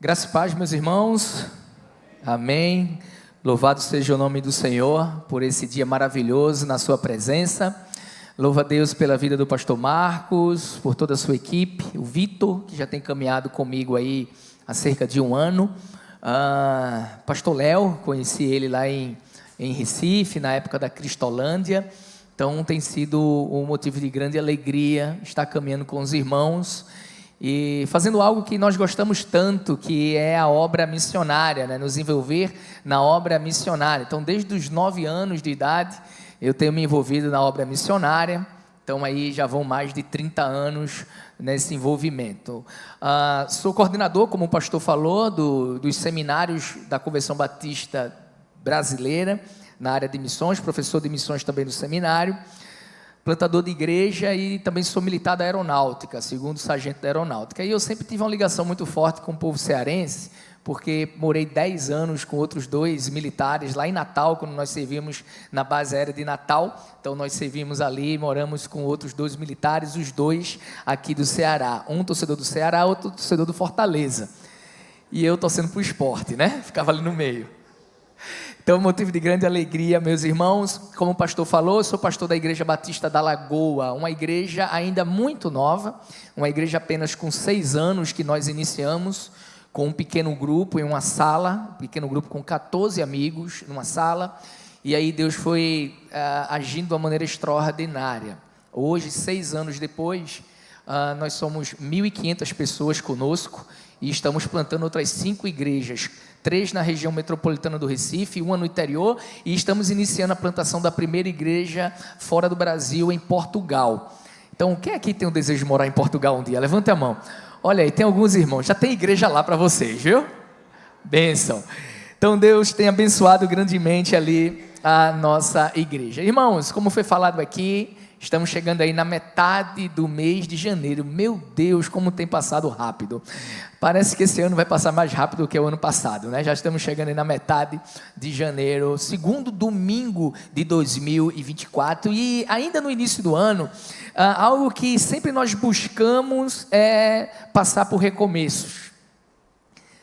Graça e paz, meus irmãos, amém. Louvado seja o nome do Senhor por esse dia maravilhoso na sua presença. Louva a Deus pela vida do pastor Marcos, por toda a sua equipe, o Vitor, que já tem caminhado comigo aí há cerca de um ano, pastor Léo, conheci ele lá em Recife, na época da Cristolândia. Então tem sido um motivo de grande alegria estar caminhando com os irmãos e fazendo algo que nós gostamos tanto, que é a obra missionária, né? Nos envolver na obra missionária. Então, desde os 9 anos de idade, eu tenho me envolvido na obra missionária. Então, aí já vão mais de 30 anos nesse envolvimento. Sou coordenador, como o pastor falou, dos seminários da Convenção Batista Brasileira, na área de missões, professor de missões também no seminário, plantador de igreja e também sou militar da aeronáutica, segundo sargento da aeronáutica. E eu sempre tive uma ligação muito forte com o povo cearense, porque morei 10 anos com outros 2 militares lá em Natal, quando nós servíamos na base aérea de Natal. Então nós servimos ali, moramos com outros 2 militares, os 2 aqui do Ceará, um torcedor do Ceará, outro torcedor do Fortaleza, e eu torcendo para o esporte, né? Ficava ali no meio. Então, motivo de grande alegria, meus irmãos. Como o pastor falou, eu sou pastor da Igreja Batista da Lagoa, uma igreja ainda muito nova, uma igreja apenas com 6 anos que nós iniciamos, com um pequeno grupo em uma sala, um pequeno grupo com 14 amigos numa sala, e aí Deus foi agindo de uma maneira extraordinária. Hoje, 6 anos depois, nós somos 1.500 pessoas conosco e estamos plantando outras 5 igrejas, 3 na região metropolitana do Recife, 1 no interior, e estamos iniciando a plantação da primeira igreja fora do Brasil, em Portugal. Então, quem aqui tem o desejo de morar em Portugal um dia? Levante a mão. Olha aí, tem alguns irmãos, já tem igreja lá para vocês, viu? Bênção. Então, Deus tem abençoado grandemente ali a nossa igreja. Irmãos, como foi falado aqui, estamos chegando aí na metade do mês de janeiro. Meu Deus, como tem passado rápido. Parece que esse ano vai passar mais rápido do que o ano passado, né? Já estamos chegando aí na metade de janeiro, segundo domingo de 2024. E ainda no início do ano, algo que sempre nós buscamos é passar por recomeços.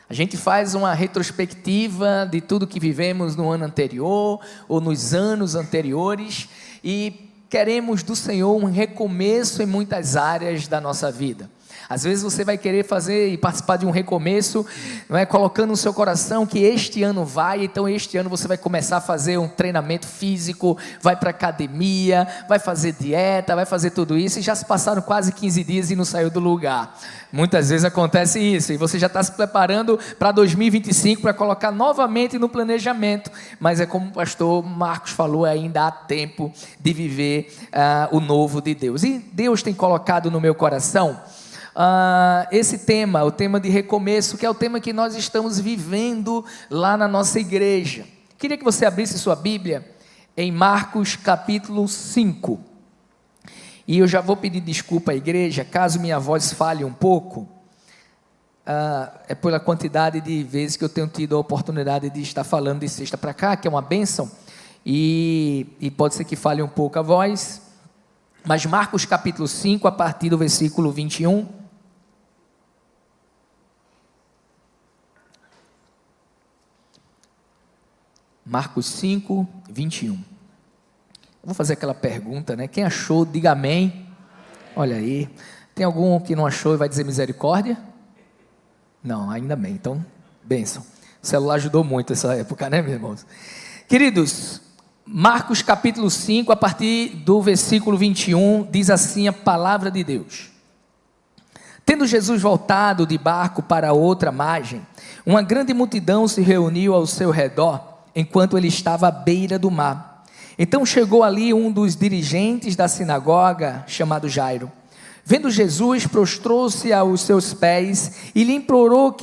A gente faz uma retrospectiva de tudo que vivemos no ano anterior ou nos anos anteriores e queremos do Senhor um recomeço em muitas áreas da nossa vida. Às vezes você vai querer fazer e participar de um recomeço, não é? Colocando no seu coração que este ano vai, então este ano você vai começar a fazer um treinamento físico, vai para academia, vai fazer dieta, vai fazer tudo isso, e já se passaram quase 15 dias e não saiu do lugar. Muitas vezes acontece isso, e você já está se preparando para 2025, para colocar novamente no planejamento, mas é como o pastor Marcos falou, ainda há tempo de viver o novo de Deus. E Deus tem colocado no meu coração esse tema, o tema de recomeço, que é o tema que nós estamos vivendo lá na nossa igreja. Queria que você abrisse sua Bíblia em Marcos capítulo 5, e eu já vou pedir desculpa à igreja, caso minha voz falhe um pouco, é pela quantidade de vezes que eu tenho tido a oportunidade de estar falando de sexta para cá, que é uma bênção, e pode ser que falhe um pouco a voz, mas Marcos capítulo 5, a partir do versículo 21, Marcos 5, 21. Eu vou fazer aquela pergunta, né? Quem achou, diga amém. Olha aí. Tem algum que não achou e vai dizer misericórdia? Não, ainda bem. Então, bênção. O celular ajudou muito essa época, né, meus irmãos? Queridos, Marcos capítulo 5, a partir do versículo 21, diz assim a palavra de Deus. Tendo Jesus voltado de barco para outra margem, uma grande multidão se reuniu ao seu redor, enquanto ele estava à beira do mar. Então chegou ali um dos dirigentes da sinagoga, chamado Jairo. Vendo Jesus, prostrou-se aos seus pés e lhe implorou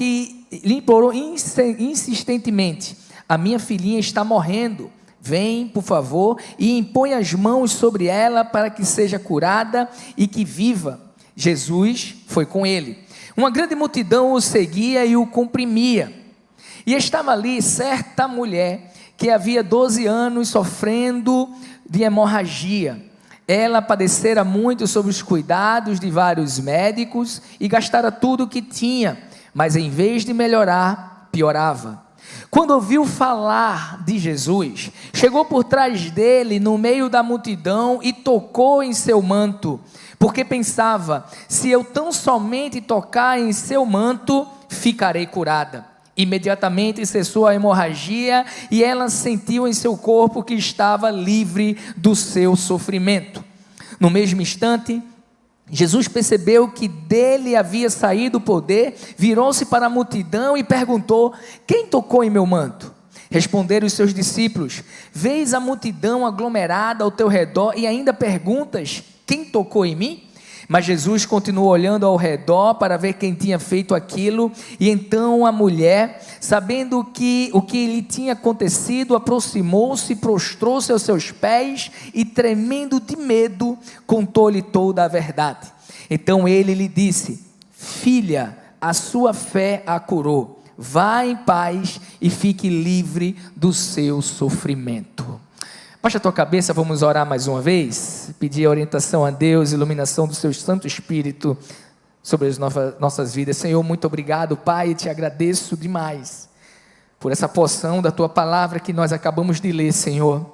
insistentemente: a minha filhinha está morrendo, vem, por favor, e impõe as mãos sobre ela para que seja curada e que viva. Jesus foi com ele. Uma grande multidão o seguia e o comprimia. E estava ali certa mulher que havia 12 anos sofrendo de hemorragia. Ela padecera muito sob os cuidados de vários médicos e gastara tudo o que tinha, mas em vez de melhorar, piorava. Quando ouviu falar de Jesus, chegou por trás dele no meio da multidão e tocou em seu manto, porque pensava: se eu tão somente tocar em seu manto, ficarei curada. Imediatamente cessou a hemorragia e ela sentiu em seu corpo que estava livre do seu sofrimento. No mesmo instante, Jesus percebeu que dele havia saído o poder, virou-se para a multidão e perguntou: quem tocou em meu manto? Responderam os seus discípulos: vês a multidão aglomerada ao teu redor e ainda perguntas: quem tocou em mim? Mas Jesus continuou olhando ao redor para ver quem tinha feito aquilo, e então a mulher, sabendo o que lhe tinha acontecido, aproximou-se, prostrou-se aos seus pés e, tremendo de medo, contou-lhe toda a verdade. Então ele lhe disse: filha, a sua fé a curou, vá em paz e fique livre do seu sofrimento. Baixa a tua cabeça, vamos orar mais uma vez, pedir a orientação a Deus, iluminação do seu Santo Espírito sobre as nossas vidas. Senhor, muito obrigado, Pai, e te agradeço demais por essa porção da tua palavra que nós acabamos de ler, Senhor.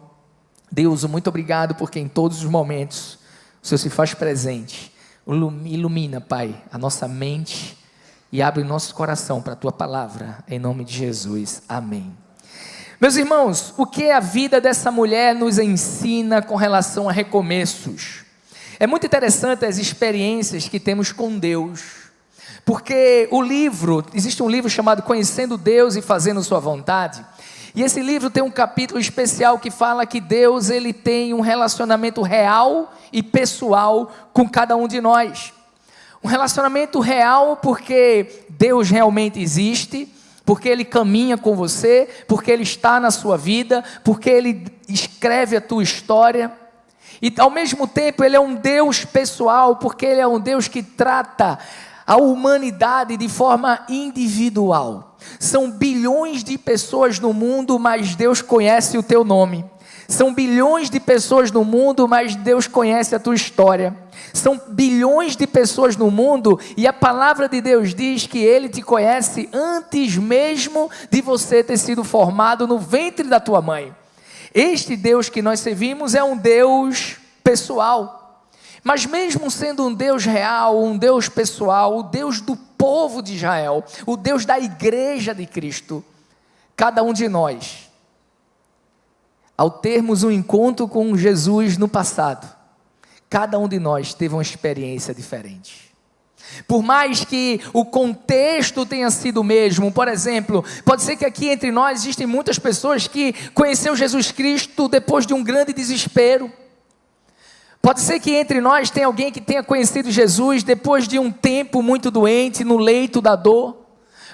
Deus, muito obrigado porque em todos os momentos o Senhor se faz presente. Ilumina, Pai, a nossa mente e abre o nosso coração para a tua palavra, em nome de Jesus, amém. Meus irmãos, o que a vida dessa mulher nos ensina com relação a recomeços? É muito interessante as experiências que temos com Deus, porque existe um livro chamado Conhecendo Deus e Fazendo Sua Vontade, e esse livro tem um capítulo especial que fala que Deus, ele tem um relacionamento real e pessoal com cada um de nós. Um relacionamento real porque Deus realmente existe, porque Ele caminha com você, porque Ele está na sua vida, porque Ele escreve a tua história, e ao mesmo tempo Ele é um Deus pessoal, porque Ele é um Deus que trata a humanidade de forma individual. São bilhões de pessoas no mundo, mas Deus conhece o teu nome. São bilhões de pessoas no mundo, mas Deus conhece a tua história. São bilhões de pessoas no mundo, e a palavra de Deus diz que Ele te conhece antes mesmo de você ter sido formado no ventre da tua mãe. Este Deus que nós servimos é um Deus pessoal, mas mesmo sendo um Deus real, um Deus pessoal, o Deus do povo de Israel, o Deus da igreja de Cristo, cada um de nós, ao termos um encontro com Jesus no passado, cada um de nós teve uma experiência diferente. Por mais que o contexto tenha sido o mesmo, por exemplo, pode ser que aqui entre nós existem muitas pessoas que conheceram Jesus Cristo depois de um grande desespero. Pode ser que entre nós tenha alguém que tenha conhecido Jesus depois de um tempo muito doente, no leito da dor.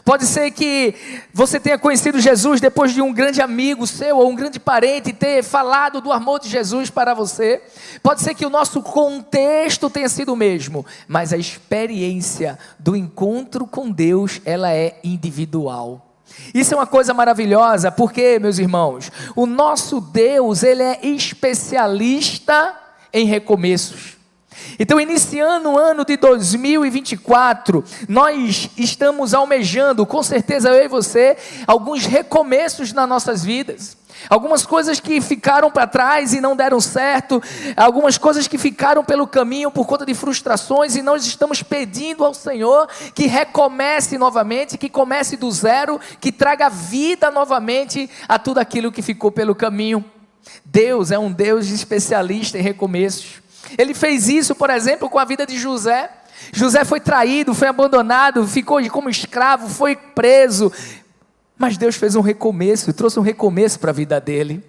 Pode ser que você tenha conhecido Jesus depois de um grande amigo seu ou um grande parente ter falado do amor de Jesus para você. Pode ser que o nosso contexto tenha sido o mesmo, mas a experiência do encontro com Deus, ela é individual. Isso é uma coisa maravilhosa, porque, meus irmãos, o nosso Deus, ele é especialista em recomeços. Então, iniciando o ano de 2024, nós estamos almejando, com certeza eu e você, alguns recomeços nas nossas vidas. Algumas coisas que ficaram para trás e não deram certo, algumas coisas que ficaram pelo caminho por conta de frustrações, e nós estamos pedindo ao Senhor que recomece novamente, que comece do zero, que traga vida novamente a tudo aquilo que ficou pelo caminho. Deus é um Deus especialista em recomeços. Ele fez isso, por exemplo, com a vida de José. José foi traído, foi abandonado, ficou como escravo, foi preso. Mas Deus fez um recomeço, trouxe um recomeço para a vida dele.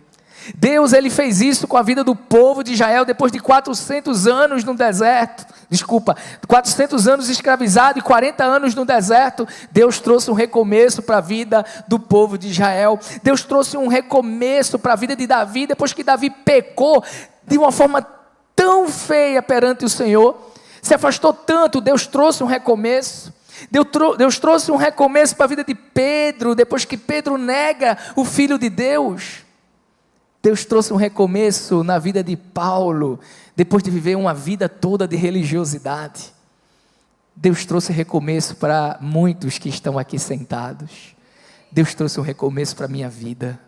Deus, ele fez isso com a vida do povo de Israel, depois de 400 anos no deserto. 400 anos escravizado e 40 anos no deserto. Deus trouxe um recomeço para a vida do povo de Israel. Deus trouxe um recomeço para a vida de Davi, depois que Davi pecou de uma forma tão feia perante o Senhor, se afastou tanto. Deus trouxe um recomeço. Deus trouxe um recomeço para a vida de Pedro, depois que Pedro nega o Filho de Deus. Deus trouxe um recomeço na vida de Paulo, depois de viver uma vida toda de religiosidade. Deus trouxe recomeço para muitos que estão aqui sentados. Deus trouxe um recomeço para a minha vida.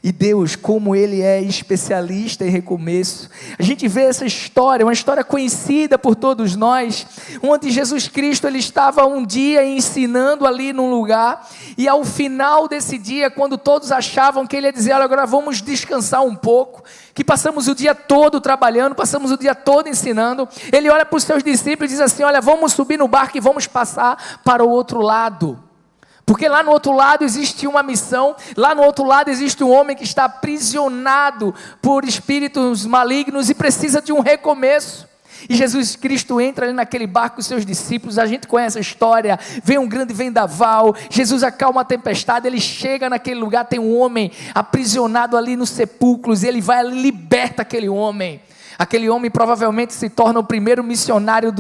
E Deus, como Ele é especialista em recomeço, a gente vê essa história, uma história conhecida por todos nós, onde Jesus Cristo, Ele estava um dia ensinando ali num lugar, e ao final desse dia, quando todos achavam que Ele ia dizer, olha, agora vamos descansar um pouco, que passamos o dia todo trabalhando, passamos o dia todo ensinando, Ele olha para os seus discípulos e diz assim, olha, vamos subir no barco e vamos passar para o outro lado. Porque lá no outro lado existe uma missão, lá no outro lado existe um homem que está aprisionado por espíritos malignos e precisa de um recomeço. E Jesus Cristo entra ali naquele barco com os seus discípulos, a gente conhece a história, vem um grande vendaval, Jesus acalma a tempestade, ele chega naquele lugar, tem um homem aprisionado ali nos sepulcros, e ele vai e liberta aquele homem. Aquele homem provavelmente se torna o primeiro missionário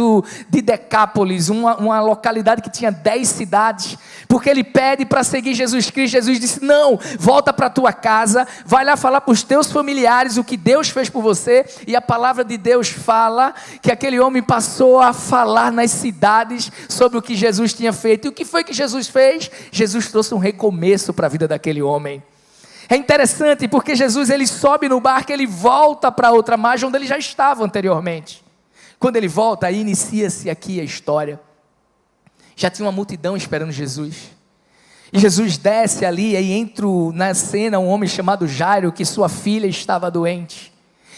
de Decápolis, uma localidade que tinha 10 cidades, porque ele pede para seguir Jesus Cristo. Jesus disse, não, volta para a tua casa, vai lá falar para os teus familiares o que Deus fez por você, e a palavra de Deus fala que aquele homem passou a falar nas cidades sobre o que Jesus tinha feito. E o que foi que Jesus fez? Jesus trouxe um recomeço para a vida daquele homem. É interessante porque Jesus, ele sobe no barco, ele volta para outra margem onde ele já estava anteriormente. Quando ele volta, aí inicia-se aqui a história. Já tinha uma multidão esperando Jesus. E Jesus desce ali, e aí entra na cena um homem chamado Jairo, que sua filha estava doente.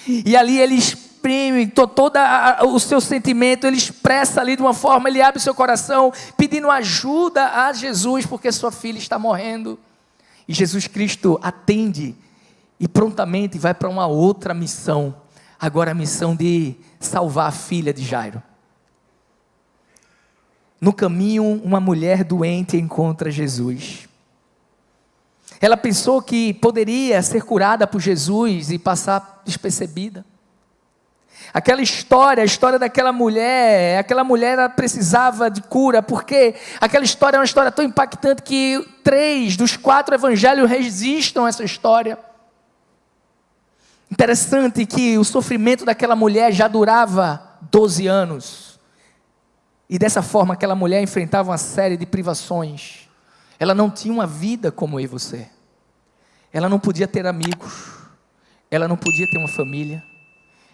E ali ele exprime todo o seu sentimento, ele expressa ali de uma forma, ele abre o seu coração, pedindo ajuda a Jesus, porque sua filha está morrendo. E Jesus Cristo atende e prontamente vai para uma outra missão, agora a missão de salvar a filha de Jairo. No caminho, uma mulher doente encontra Jesus. Ela pensou que poderia ser curada por Jesus e passar despercebida. Aquela história, a história daquela mulher, ela precisava de cura, porque aquela história é uma história tão impactante que 3 dos 4 evangelhos registram essa história. Interessante que o sofrimento daquela mulher já durava 12 anos, e dessa forma aquela mulher enfrentava uma série de privações. Ela não tinha uma vida como eu e você, ela não podia ter amigos, ela não podia ter uma família,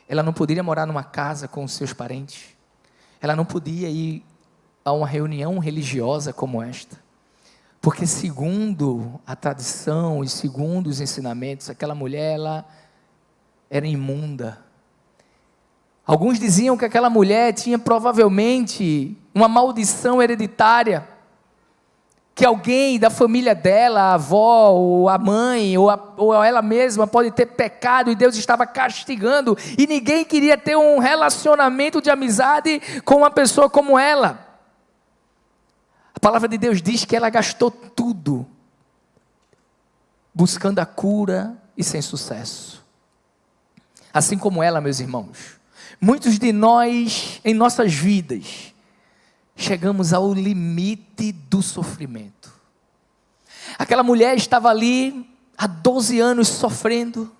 ela não poderia morar numa casa com os seus parentes, ela não podia ir a uma reunião religiosa como esta, porque segundo a tradição e segundo os ensinamentos, aquela mulher, ela era imunda. Alguns diziam que aquela mulher tinha provavelmente uma maldição hereditária, que alguém da família dela, a avó, ou a mãe, ou ela mesma pode ter pecado e Deus estava castigando, e ninguém queria ter um relacionamento de amizade com uma pessoa como ela. A palavra de Deus diz que ela gastou tudo buscando a cura e sem sucesso. Assim como ela, meus irmãos, muitos de nós em nossas vidas chegamos ao limite do sofrimento. Aquela mulher estava ali há 12 anos sofrendo.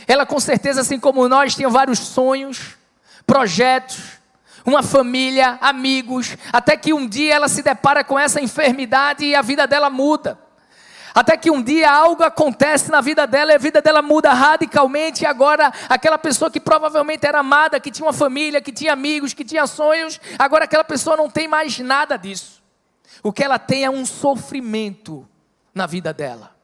Ela com certeza, assim como nós, tinha vários sonhos, projetos, uma família, amigos, até que um dia ela se depara com essa enfermidade e a vida dela muda. Até que um dia algo acontece na vida dela e a vida dela muda radicalmente, e agora aquela pessoa que provavelmente era amada, que tinha uma família, que tinha amigos, que tinha sonhos, agora aquela pessoa não tem mais nada disso. O que ela tem é um sofrimento na vida dela.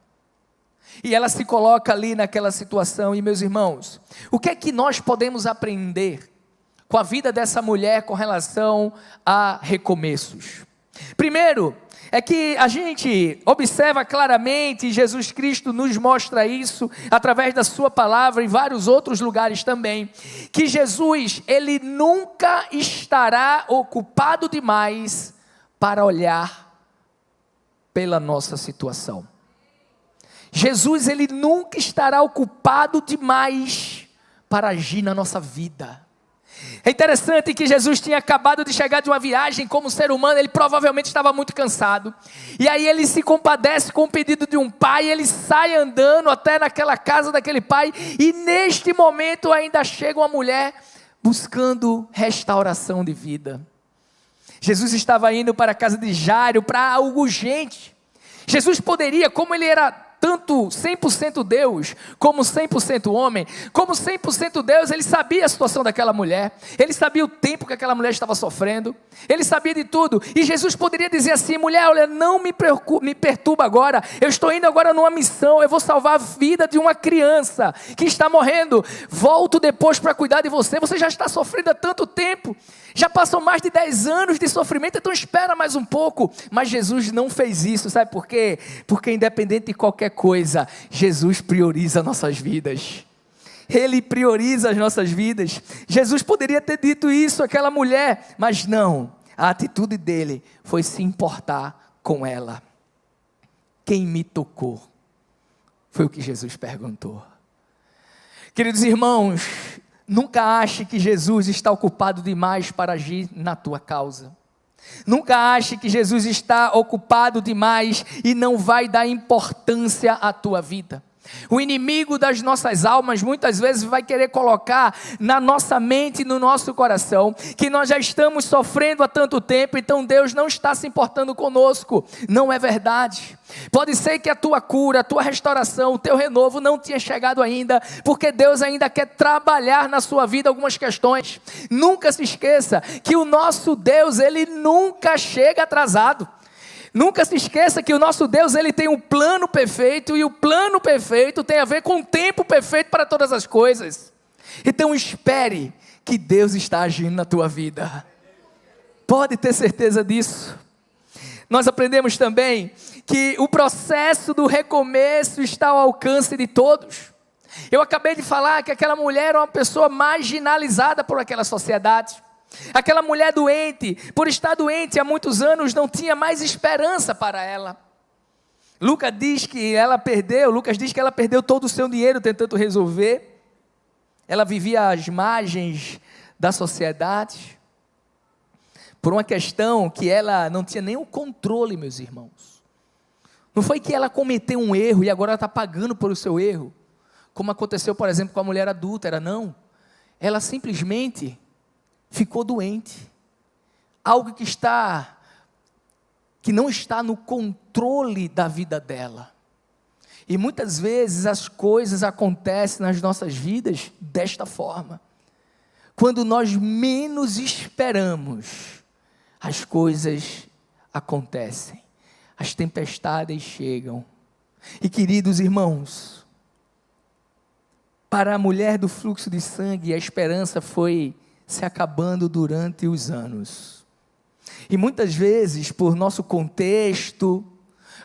E ela se coloca ali naquela situação. E meus irmãos, o que é que nós podemos aprender com a vida dessa mulher com relação a recomeços? Primeiro, é que a gente observa claramente, Jesus Cristo nos mostra isso, através da sua palavra, em vários outros lugares também, que Jesus, ele nunca estará ocupado demais para olhar pela nossa situação. Jesus, ele nunca estará ocupado demais para agir na nossa vida. É interessante que Jesus tinha acabado de chegar de uma viagem. Como ser humano, ele provavelmente estava muito cansado, e aí ele se compadece com o pedido de um pai, ele sai andando até naquela casa daquele pai, e neste momento ainda chega uma mulher buscando restauração de vida. Jesus estava indo para a casa de Jairo para algo urgente. Jesus poderia, como ele era tanto 100% Deus, como 100% homem, como 100% Deus, ele sabia a situação daquela mulher, ele sabia o tempo que aquela mulher estava sofrendo, ele sabia de tudo, e Jesus poderia dizer assim: mulher, olha, não me perturba agora, eu estou indo agora numa missão, eu vou salvar a vida de uma criança que está morrendo, volto depois para cuidar de você, você já está sofrendo há tanto tempo, já passam mais de 10 anos de sofrimento, então espera mais um pouco. Mas Jesus não fez isso, sabe por quê? Porque independente de qualquer coisa, Jesus prioriza nossas vidas. Ele prioriza as nossas vidas. Jesus poderia ter dito isso àquela mulher, mas não. A atitude dele foi se importar com ela. Quem me tocou? Foi o que Jesus perguntou. Queridos irmãos, nunca ache que Jesus está ocupado demais para agir na tua causa. Nunca ache que Jesus está ocupado demais e não vai dar importância à tua vida. O inimigo das nossas almas muitas vezes vai querer colocar na nossa mente e no nosso coração que nós já estamos sofrendo há tanto tempo, então Deus não está se importando conosco. Não é verdade. Pode ser que a tua cura, a tua restauração, o teu renovo não tenha chegado ainda, porque Deus ainda quer trabalhar na sua vida algumas questões. Nunca se esqueça que o nosso Deus, ele nunca chega atrasado. Nunca se esqueça que o nosso Deus, ele tem um plano perfeito, e o plano perfeito tem a ver com o tempo perfeito para todas as coisas. Então espere que Deus está agindo na tua vida. Pode ter certeza disso. Nós aprendemos também que o processo do recomeço está ao alcance de todos. Eu acabei de falar que aquela mulher era uma pessoa marginalizada por aquela sociedade. Aquela mulher doente, por estar doente há muitos anos, não tinha mais esperança para ela. Lucas diz que ela perdeu todo o seu dinheiro tentando resolver. Ela vivia às margens da sociedade, por uma questão que ela não tinha nenhum controle, meus irmãos. Não foi que ela cometeu um erro e agora ela está pagando por o seu erro, como aconteceu, por exemplo, com a mulher adúltera. Não, ela simplesmente ficou doente, algo que não está no controle da vida dela. E muitas vezes as coisas acontecem nas nossas vidas desta forma. Quando nós menos esperamos, as coisas acontecem, as tempestades chegam. E queridos irmãos, para a mulher do fluxo de sangue, a esperança foi se acabando durante os anos. E muitas vezes, por nosso contexto,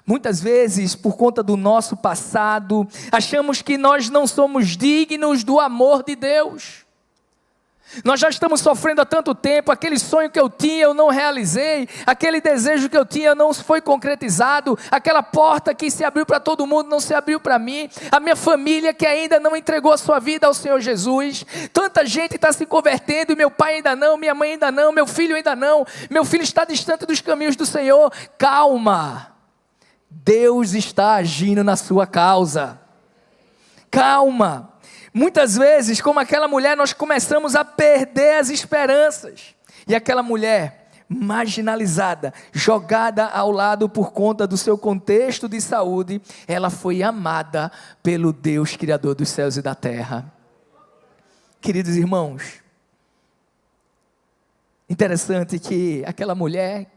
muitas vezes por conta do nosso passado, achamos que nós não somos dignos do amor de Deus. Nós já estamos sofrendo há tanto tempo, aquele sonho que eu tinha eu não realizei, aquele desejo que eu tinha não foi concretizado, aquela porta que se abriu para todo mundo não se abriu para mim, a minha família que ainda não entregou a sua vida ao Senhor Jesus, tanta gente está se convertendo, meu pai ainda não, minha mãe ainda não, meu filho ainda não, meu filho está distante dos caminhos do Senhor. Calma, Deus está agindo na sua causa, calma. Muitas vezes, como aquela mulher, nós começamos a perder as esperanças. E aquela mulher marginalizada, jogada ao lado por conta do seu contexto de saúde, ela foi amada pelo Deus Criador dos céus e da terra. Queridos irmãos, interessante que aquela mulher,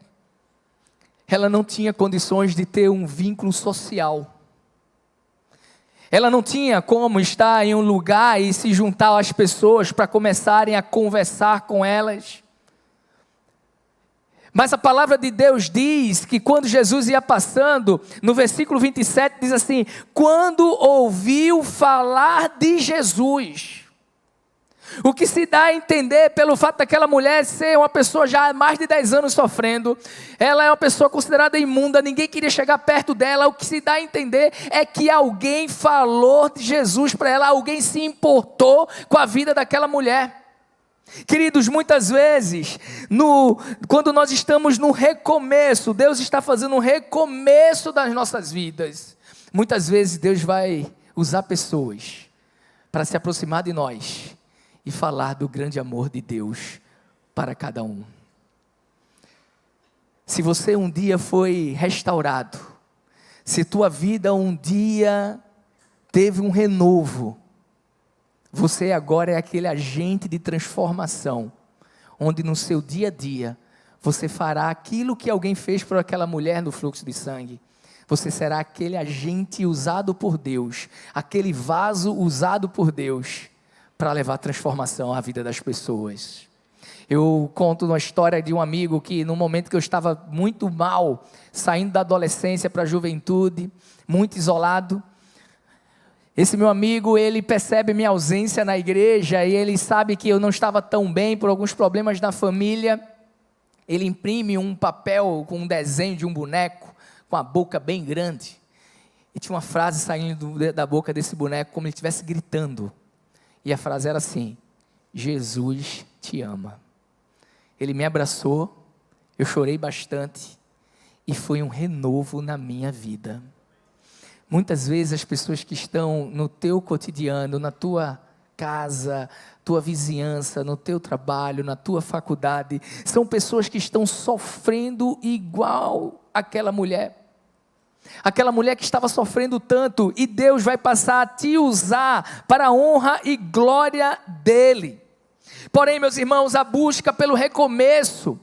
ela não tinha condições de ter um vínculo social. Ela não tinha como estar em um lugar e se juntar às pessoas para começarem a conversar com elas. Mas a palavra de Deus diz que quando Jesus ia passando, no versículo 27 diz assim: quando ouviu falar de Jesus. O que se dá a entender pelo fato daquela mulher ser uma pessoa já há mais de 10 anos sofrendo, ela é uma pessoa considerada imunda, ninguém queria chegar perto dela. O que se dá a entender é que alguém falou de Jesus para ela, alguém se importou com a vida daquela mulher. Queridos, muitas vezes, quando nós estamos no recomeço, Deus está fazendo um recomeço das nossas vidas. Muitas vezes Deus vai usar pessoas para se aproximar de nós e falar do grande amor de Deus para cada um. Se você um dia foi restaurado, se tua vida um dia teve um renovo, você agora é aquele agente de transformação, onde no seu dia a dia, você fará aquilo que alguém fez por aquela mulher no fluxo de sangue. Você será aquele agente usado por Deus, aquele vaso usado por Deus, para levar transformação à vida das pessoas. Eu conto uma história de um amigo que no momento que eu estava muito mal, saindo da adolescência para a juventude, muito isolado, esse meu amigo, ele percebe minha ausência na igreja e ele sabe que eu não estava tão bem por alguns problemas na família. Ele imprime um papel com um desenho de um boneco, com a boca bem grande, e tinha uma frase saindo da boca desse boneco como ele estivesse gritando, e a frase era assim: Jesus te ama. Ele me abraçou, eu chorei bastante, e foi um renovo na minha vida. Muitas vezes as pessoas que estão no teu cotidiano, na tua casa, tua vizinhança, no teu trabalho, na tua faculdade, são pessoas que estão sofrendo igual aquela mulher que estava sofrendo tanto, e Deus vai passar a te usar para a honra e glória dEle. Porém, meus irmãos, a busca pelo recomeço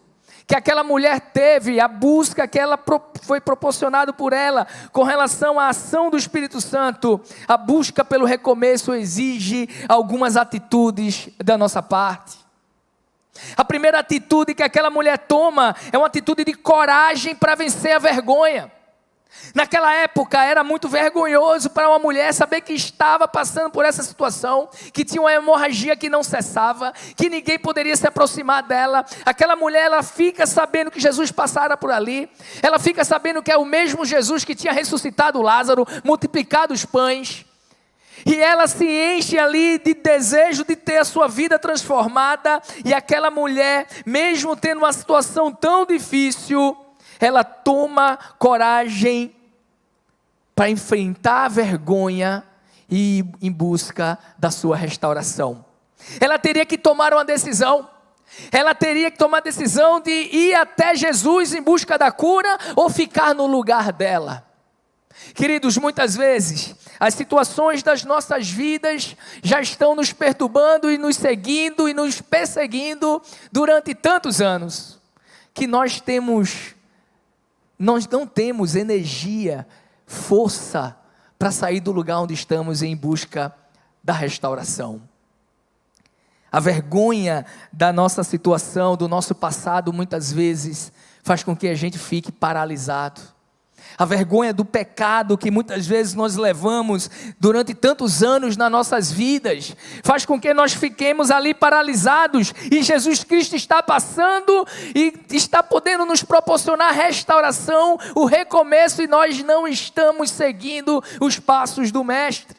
que aquela mulher teve, a busca que ela foi proporcionado por ela com relação à ação do Espírito Santo, a busca pelo recomeço exige algumas atitudes da nossa parte. A primeira atitude que aquela mulher toma é uma atitude de coragem para vencer a vergonha. Naquela época era muito vergonhoso para uma mulher saber que estava passando por essa situação, que tinha uma hemorragia que não cessava, que ninguém poderia se aproximar dela. Aquela mulher, ela fica sabendo que Jesus passara por ali, ela fica sabendo que é o mesmo Jesus que tinha ressuscitado Lázaro, multiplicado os pães, e ela se enche ali de desejo de ter a sua vida transformada. E aquela mulher, mesmo tendo uma situação tão difícil, ela toma coragem para enfrentar a vergonha e ir em busca da sua restauração. Ela teria que tomar uma decisão. Ela teria que tomar a decisão de ir até Jesus em busca da cura ou ficar no lugar dela. Queridos, muitas vezes as situações das nossas vidas já estão nos perturbando e nos seguindo e nos perseguindo durante tantos anos, que nós não temos energia, força para sair do lugar onde estamos em busca da restauração. A vergonha da nossa situação, do nosso passado, muitas vezes faz com que a gente fique paralisado. A vergonha do pecado que muitas vezes nós levamos durante tantos anos nas nossas vidas, faz com que nós fiquemos ali paralisados, e Jesus Cristo está passando e está podendo nos proporcionar restauração, o recomeço, e nós não estamos seguindo os passos do Mestre.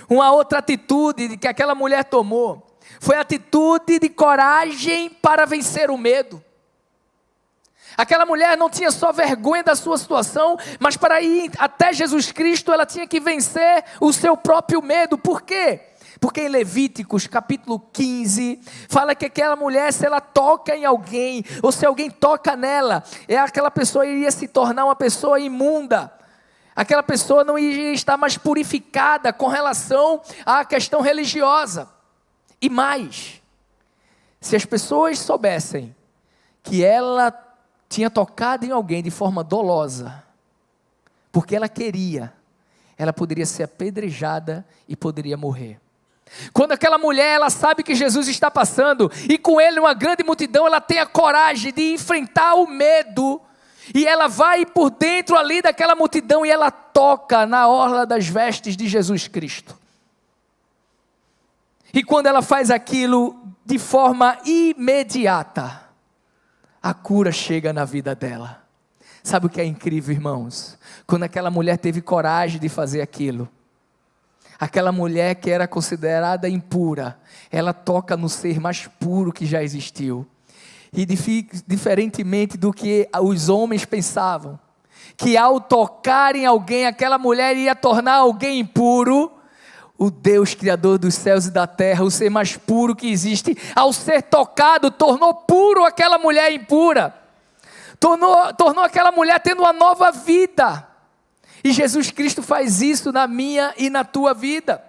Uma outra atitude que aquela mulher tomou, foi a atitude de coragem para vencer o medo. Aquela mulher não tinha só vergonha da sua situação, mas para ir até Jesus Cristo, ela tinha que vencer o seu próprio medo. Por quê? Porque em Levíticos capítulo 15, fala que aquela mulher, se ela toca em alguém, ou se alguém toca nela, aquela pessoa iria se tornar uma pessoa imunda. Aquela pessoa não iria estar mais purificada com relação à questão religiosa. E mais, se as pessoas soubessem que ela tinha tocado em alguém de forma dolosa, porque ela queria, ela poderia ser apedrejada e poderia morrer. Quando aquela mulher, ela sabe que Jesus está passando, e com ele uma grande multidão, ela tem a coragem de enfrentar o medo, e ela vai por dentro ali daquela multidão, e ela toca na orla das vestes de Jesus Cristo. E quando ela faz aquilo de forma imediata, a cura chega na vida dela. Sabe o que é incrível, irmãos? Quando aquela mulher teve coragem de fazer aquilo, aquela mulher que era considerada impura, ela toca no ser mais puro que já existiu. E diferentemente do que os homens pensavam, que ao tocar em alguém, aquela mulher ia tornar alguém impuro, o Deus criador dos céus e da terra, o ser mais puro que existe, ao ser tocado, tornou puro aquela mulher impura. tornou aquela mulher tendo uma nova vida. E Jesus Cristo faz isso na minha e na tua vida.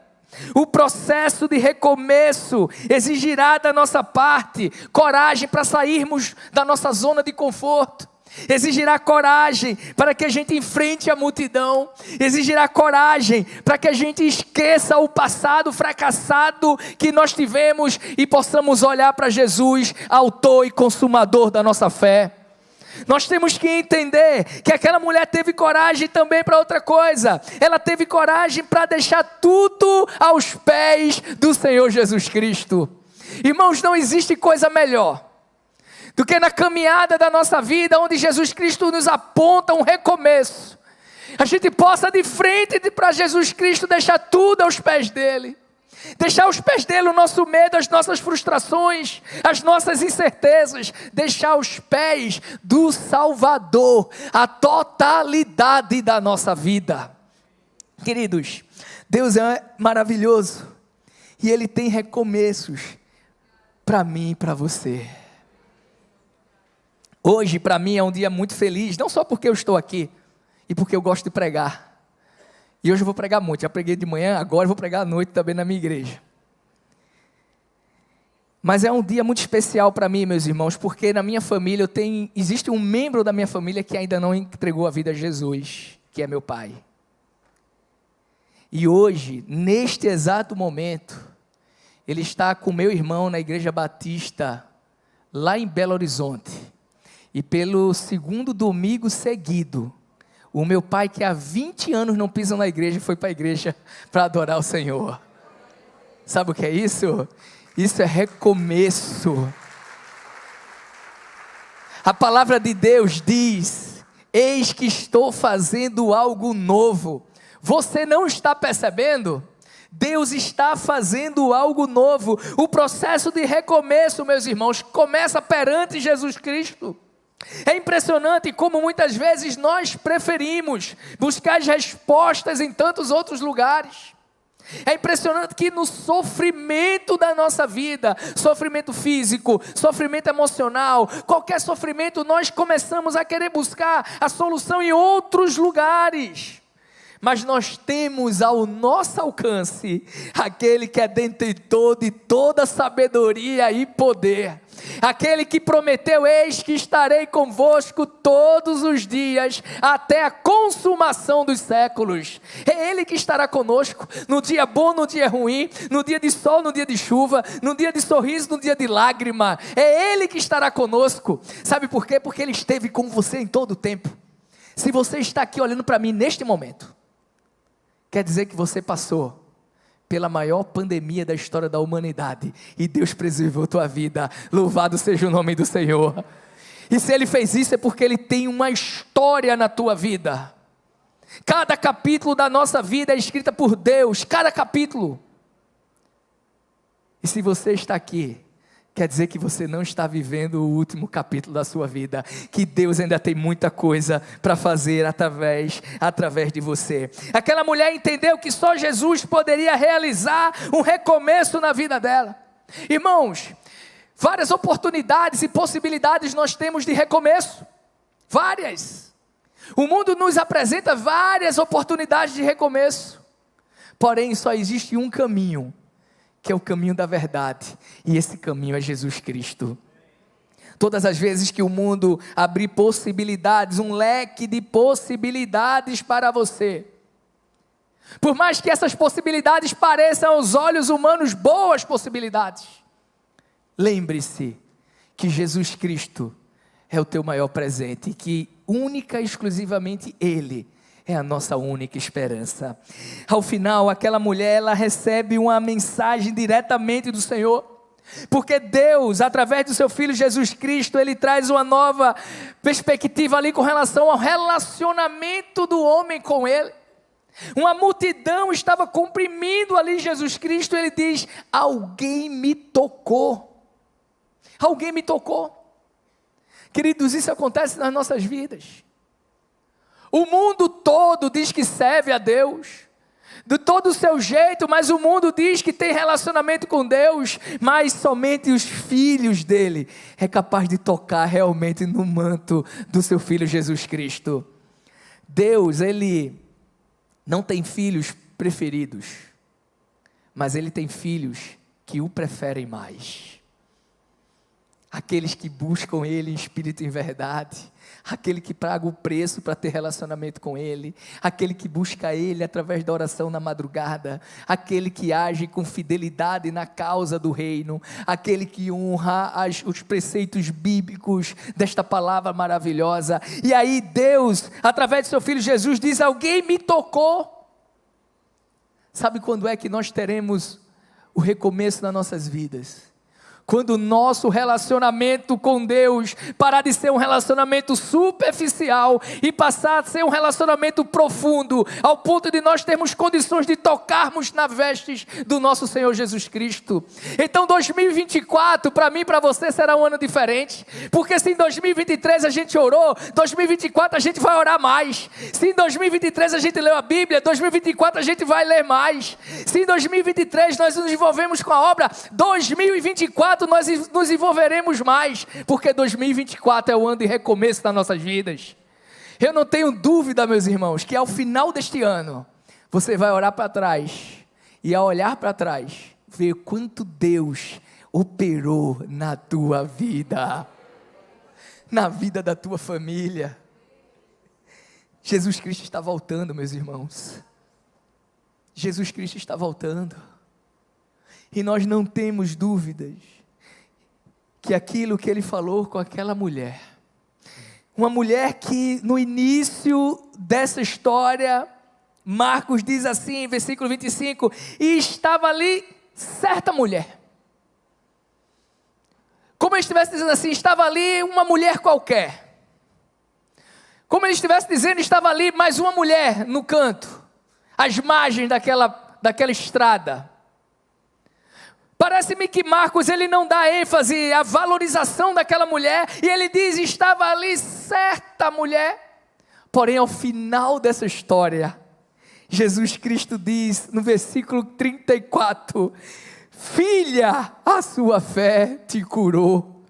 O processo de recomeço exigirá da nossa parte coragem para sairmos da nossa zona de conforto. Exigirá coragem para que a gente enfrente a multidão. Exigirá coragem para que a gente esqueça o passado fracassado que nós tivemos e possamos olhar para Jesus, autor e consumador da nossa fé. Nós temos que entender que aquela mulher teve coragem também para outra coisa. Ela teve coragem para deixar tudo aos pés do Senhor Jesus Cristo. Irmãos, não existe coisa melhor do que na caminhada da nossa vida, onde Jesus Cristo nos aponta um recomeço. A gente possa de frente para Jesus Cristo deixar tudo aos pés dele. Deixar aos pés dele o nosso medo, as nossas frustrações, as nossas incertezas. Deixar aos pés do Salvador a totalidade da nossa vida. Queridos, Deus é maravilhoso e Ele tem recomeços para mim e para você. Hoje para mim é um dia muito feliz, não só porque eu estou aqui e porque eu gosto de pregar. E hoje eu vou pregar muito, já preguei de manhã, agora eu vou pregar à noite também na minha igreja. Mas é um dia muito especial para mim, meus irmãos, porque na minha família existe um membro da minha família que ainda não entregou a vida a Jesus, que é meu pai. E hoje, neste exato momento, ele está com meu irmão na Igreja Batista, lá em Belo Horizonte. E pelo segundo domingo seguido, o meu pai, que há 20 anos não pisa na igreja, foi para a igreja para adorar o Senhor. Sabe o que é isso? Isso é recomeço. A palavra de Deus diz: eis que estou fazendo algo novo. Você não está percebendo? Deus está fazendo algo novo. O processo de recomeço, meus irmãos, começa perante Jesus Cristo. É impressionante como muitas vezes nós preferimos buscar as respostas em tantos outros lugares. É impressionante que no sofrimento da nossa vida, sofrimento físico, sofrimento emocional, qualquer sofrimento, nós começamos a querer buscar a solução em outros lugares. Mas nós temos ao nosso alcance aquele que é detentor de toda sabedoria e poder. Aquele que prometeu: eis que estarei convosco todos os dias, até a consumação dos séculos. É Ele que estará conosco, no dia bom, no dia ruim, no dia de sol, no dia de chuva, no dia de sorriso, no dia de lágrima. É Ele que estará conosco. Sabe por quê? Porque Ele esteve com você em todo o tempo. Se você está aqui olhando para mim neste momento, quer dizer que você passou pela maior pandemia da história da humanidade, e Deus preservou tua vida. Louvado seja o nome do Senhor. E se Ele fez isso, é porque Ele tem uma história na tua vida. Cada capítulo da nossa vida é escrita por Deus, cada capítulo. E se você está aqui, quer dizer que você não está vivendo o último capítulo da sua vida, que Deus ainda tem muita coisa para fazer através de você. Aquela mulher entendeu que só Jesus poderia realizar um recomeço na vida dela. Irmãos, várias oportunidades e possibilidades nós temos de recomeço, várias. O mundo nos apresenta várias oportunidades de recomeço, porém só existe um caminho, que é o caminho da verdade, e esse caminho é Jesus Cristo. Todas as vezes que o mundo abrir possibilidades, um leque de possibilidades para você, por mais que essas possibilidades pareçam aos olhos humanos boas possibilidades, lembre-se que Jesus Cristo é o teu maior presente, e que única e exclusivamente Ele é a nossa única esperança. Ao final, aquela mulher, ela recebe uma mensagem diretamente do Senhor, porque Deus, através do seu Filho Jesus Cristo, Ele traz uma nova perspectiva ali com relação ao relacionamento do homem com Ele. Uma multidão estava comprimindo ali Jesus Cristo. Ele diz: alguém me tocou. Alguém me tocou. Queridos, isso acontece nas nossas vidas. O mundo todo diz que serve a Deus, de todo o seu jeito, mas o mundo diz que tem relacionamento com Deus, mas somente os filhos dele é capaz de tocar realmente no manto do seu Filho Jesus Cristo. Deus, ele não tem filhos preferidos, mas ele tem filhos que o preferem mais. Aqueles que buscam ele em espírito e em verdade, aquele que paga o preço para ter relacionamento com ele, aquele que busca ele através da oração na madrugada, aquele que age com fidelidade na causa do reino, aquele que honra os preceitos bíblicos desta palavra maravilhosa. E aí Deus, através de seu Filho Jesus, diz: alguém me tocou. Sabe quando é que nós teremos o recomeço nas nossas vidas? Quando o nosso relacionamento com Deus parar de ser um relacionamento superficial e passar a ser um relacionamento profundo, ao ponto de nós termos condições de tocarmos nas vestes do nosso Senhor Jesus Cristo. Então 2024 para mim e para você será um ano diferente, porque se em 2023 a gente orou, 2024 a gente vai orar mais. Se em 2023 a gente leu a Bíblia, 2024 a gente vai ler mais. Se em 2023 nós nos envolvemos com a obra, 2024 nós nos envolveremos mais, porque 2024 é o ano de recomeço das nossas vidas. Eu não tenho dúvida, meus irmãos, que ao final deste ano, você vai olhar para trás, e ao olhar para trás, ver quanto Deus operou na tua vida, na vida da tua família. Jesus Cristo está voltando, meus irmãos. Jesus Cristo está voltando. E nós não temos dúvidas que aquilo que ele falou com aquela mulher, uma mulher que no início dessa história, Marcos diz assim, versículo 25, e estava ali certa mulher. Como ele estivesse dizendo assim, estava ali uma mulher qualquer. Como ele estivesse dizendo, estava ali mais uma mulher no canto, às margens daquela estrada. Parece-me que Marcos, ele não dá ênfase à valorização daquela mulher, e ele diz, estava ali certa mulher. Porém, ao final dessa história, Jesus Cristo diz, no versículo 34, filha, a sua fé te curou.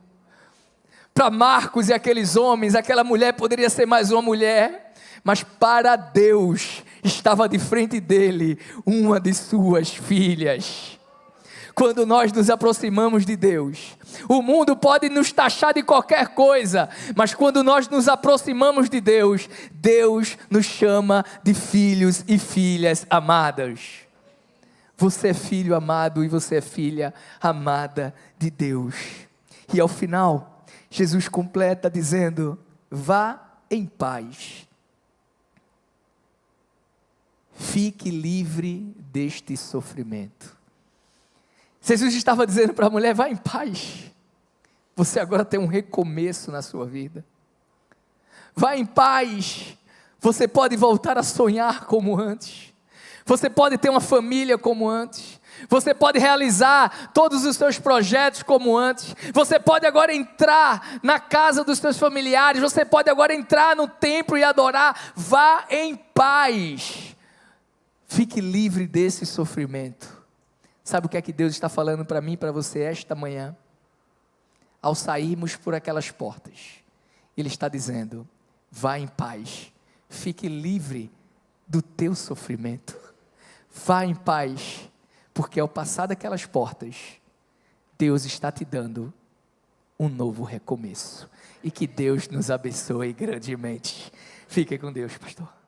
Para Marcos e aqueles homens, aquela mulher poderia ser mais uma mulher, mas para Deus, estava de frente dele uma de suas filhas. Quando nós nos aproximamos de Deus, o mundo pode nos taxar de qualquer coisa, mas quando nós nos aproximamos de Deus, Deus nos chama de filhos e filhas amadas. Você é filho amado e você é filha amada de Deus. E ao final, Jesus completa dizendo, vá em paz. Fique livre deste sofrimento. Jesus estava dizendo para a mulher, vá em paz. Você agora tem um recomeço na sua vida. Vá em paz. Você pode voltar a sonhar como antes. Você pode ter uma família como antes. Você pode realizar todos os seus projetos como antes. Você pode agora entrar na casa dos seus familiares. Você pode agora entrar no templo e adorar. Vá em paz. Fique livre desse sofrimento. Sabe o que é que Deus está falando para mim e para você esta manhã? Ao sairmos por aquelas portas, Ele está dizendo, vá em paz, fique livre do teu sofrimento. Vá em paz, porque ao passar daquelas portas, Deus está te dando um novo recomeço. E que Deus nos abençoe grandemente. Fique com Deus, pastor.